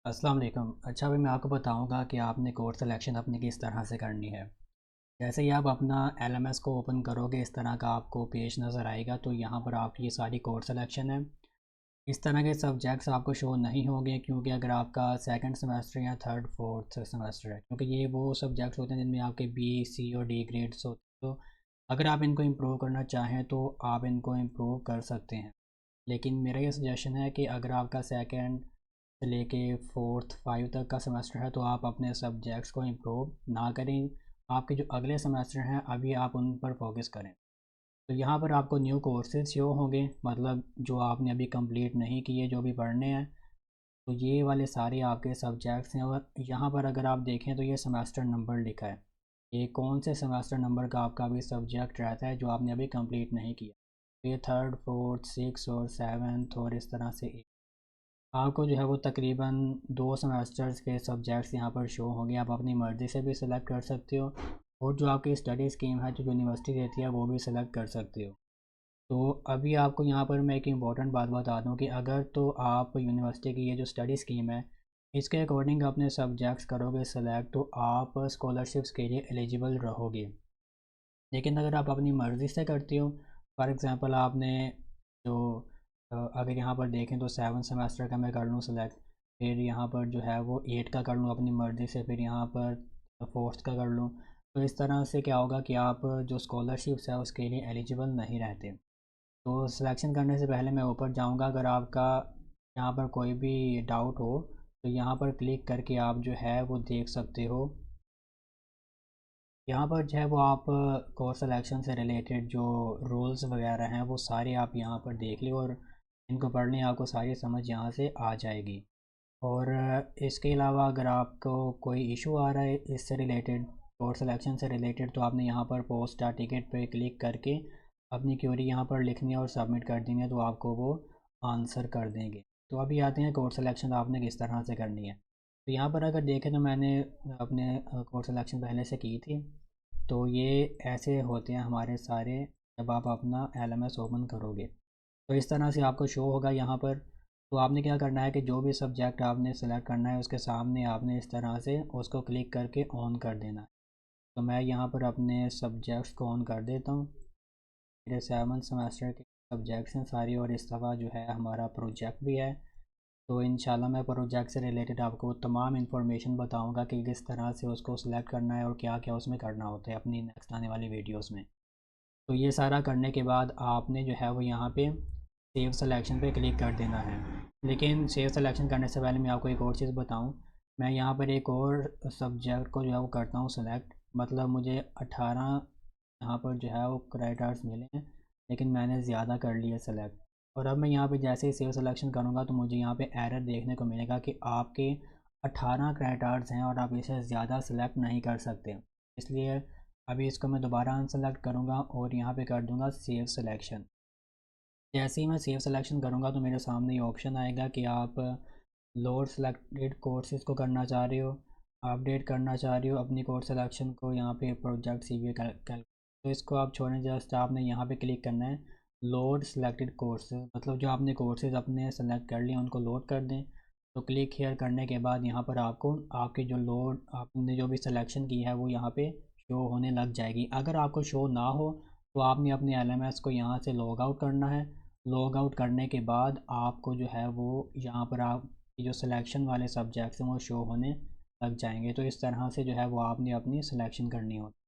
अस्सलाम वालेकुम। अच्छा, अभी मैं आपको बताऊंगा कि आपने कोर्स सिलेक्शन अपनी किस तरह से करनी है। जैसे ही आप अपना एलएमएस को ओपन करोगे, इस तरह का आपको पेज नज़र आएगा। तो यहाँ पर आपकी ये सारी कोर्स सिलेक्शन है। इस तरह के सब्जेक्ट्स आपको शो नहीं होंगे, क्योंकि अगर आपका सेकंड सेमेस्टर या थर्ड फोर्थ सेमेस्टर है, क्योंकि ये वो सब्जेक्ट्स होते हैं जिनमें आपके बी, सी और डी ग्रेड्स होते हैं। तो अगर आप इनको इम्प्रूव करना चाहें तो आप इनको इम्प्रूव कर सकते हैं। लेकिन मेरा ये सजेशन है कि अगर आपका सेकंड से लेके फोर्थ फाइव तक का सेमेस्टर है, तो आप अपने सब्जेक्ट्स को इम्प्रूव ना करें। आपके जो अगले सेमेस्टर हैं, अभी आप उन पर फोकस करें। तो यहाँ पर आपको न्यू कोर्सेज शो होंगे, मतलब जो आपने अभी कंप्लीट नहीं किए, जो भी पढ़ने हैं। तो ये वाले सारे आपके सब्जेक्ट्स हैं। और यहाँ पर अगर आप देखें तो ये सेमेस्टर नंबर लिखा है। ये कौन से सेमेस्टर नंबर का आपका अभी सब्जेक्ट रहता है जो आपने अभी कंप्लीट नहीं किया। तो ये थर्ड, फोर्थ, सिक्स और सेवन्थ और इस तरह से आपको जो है वो तकरीबन 2 सेमेस्टर्स के सब्जेक्ट्स यहाँ पर शो होंगे। आप अपनी मर्ज़ी से भी सिलेक्ट कर सकते हो, और जो आपकी स्टडी स्कीम है जो यूनिवर्सिटी देती है वो भी सिलेक्ट कर सकते हो। तो अभी आपको यहाँ पर मैं एक इम्पॉर्टेंट बात बता दूँ कि अगर तो आप यूनिवर्सिटी की ये जो स्टडी स्कीम है, इसके अकॉर्डिंग अपने सब्जेक्ट्स करोगे सेलेक्ट, तो आप स्कॉलरशिप्स के लिए एलिजिबल रहोगे। लेकिन अगर आप अपनी मर्ज़ी से करते हो, फॉर एग्ज़ाम्पल आपने जो अगर यहाँ पर देखें तो 7 सेमेस्टर का मैं कर लूँ सेलेक्ट, फिर यहाँ पर जो है वो 8 का कर लूँ अपनी मर्ज़ी से, फिर यहाँ पर फोर्थ का कर लूँ। तो इस तरह से क्या होगा कि आप जो स्कॉलरशिप्स है उसके लिए एलिजिबल नहीं रहते। तो सिलेक्शन करने से पहले मैं ऊपर जाऊँगा, अगर आपका यहाँ पर कोई भी डाउट हो तो यहाँ पर क्लिक करके आप जो है वो देख सकते हो। यहाँ पर जो है वो आप कोर्स सिलेक्शन से रिलेटेड जो रूल्स वगैरह हैं वो सारे आप यहाँ पर देख लो, और इनको पढ़ने आपको सारी समझ यहाँ से आ जाएगी। और इसके अलावा अगर आपको कोई इशू आ रहा है इससे रिलेटेड, कोर्स सिलेक्शन से रिलेटेड, तो आपने यहाँ पर पोस्ट आ टिकट पे क्लिक करके अपनी क्वेरी यहाँ पर लिखनी है और सबमिट कर देनी है, तो आपको वो आंसर कर देंगे। तो अभी आते हैं कोर्स सिलेक्शन आपने किस तरह से करनी है। तो यहाँ पर अगर देखें तो मैंने अपने कोर्स सिलेक्शन पहले से की थी। तो ये ऐसे होते हैं हमारे सारे, जब आप अपना एलएमएस ओपन करोगे तो इस तरह से आपको शो होगा यहाँ पर। तो आपने क्या करना है कि जो भी सब्जेक्ट आपने सेलेक्ट करना है उसके सामने आपने इस तरह से उसको क्लिक करके ऑन कर देना है। तो मैं यहाँ पर अपने सब्जेक्ट्स को ऑन कर देता हूँ। मेरे 7 सेमेस्टर के सब्जेक्ट्स हैं सारी, और इस दफ़ा जो है हमारा प्रोजेक्ट भी है। तो इंशाल्लाह मैं प्रोजेक्ट से रिलेटेड आपको तमाम इन्फॉर्मेशन बताऊंगा कि किस तरह से उसको सिलेक्ट करना है और क्या क्या उसमें करना होता है अपनी नेक्स्ट आने वाली वीडियोस में। तो ये सारा करने के बाद आपने जो है वो यहाँ पे सेव सिलेक्शन पे क्लिक कर देना है। लेकिन सेव सिलेक्शन करने से पहले मैं आपको एक और चीज़ बताऊँ। मैं यहाँ पर एक और सब्जेक्ट को जो है वो करता हूँ सेलेक्ट, मतलब मुझे 18 यहाँ पर जो है वो क्राइटर्स मिले हैं, लेकिन मैंने ज़्यादा कर लिया सेलेक्ट। और अब मैं यहाँ पे जैसे ही सेव सिलेक्शन करूँगा तो मुझे यहाँ पे एरर देखने को मिलेगा कि आपके 18 क्राइटर्स हैं और आप इसे ज़्यादा सेलेक्ट नहीं कर सकते। इसलिए अभी इसको मैं दोबारा अनसेलेक्ट करूँगा और यहाँ पे कर दूँगा सेव सिलेक्शन। जैसे ही मैं सेव सिलेक्शन करूँगा तो मेरे सामने ये ऑप्शन आएगा कि आप लोड सेलेक्टेड कोर्सेज को करना चाह रहे हो, अपडेट करना चाह रहे हो अपनी कोर्स सिलेक्शन को, यहाँ पे प्रोजेक्ट सी वी कैल। तो इसको आप छोड़ें, जस्ट आपने यहाँ पे क्लिक करना है लोड सेलेक्टेड कोर्सेज, मतलब जो आपने कोर्सेज अपने सेलेक्ट कर लिए उनको लोड कर दें। तो क्लिक हेयर करने के बाद यहाँ पर आपको आपकी जो लोड आपने जो भी सिलेक्शन की है वो यहाँ पे शो होने लग जाएगी। अगर आपको शो ना हो तो आपने अपने एलएमएस को यहाँ से लॉग आउट करना है। लॉग आउट करने के बाद आपको जो है वो यहाँ पर आप जो सिलेक्शन वाले सब्जेक्ट्स हैं वो शो होने लग जाएंगे। तो इस तरह से जो है वो आपने अपनी सिलेक्शन करनी होती है।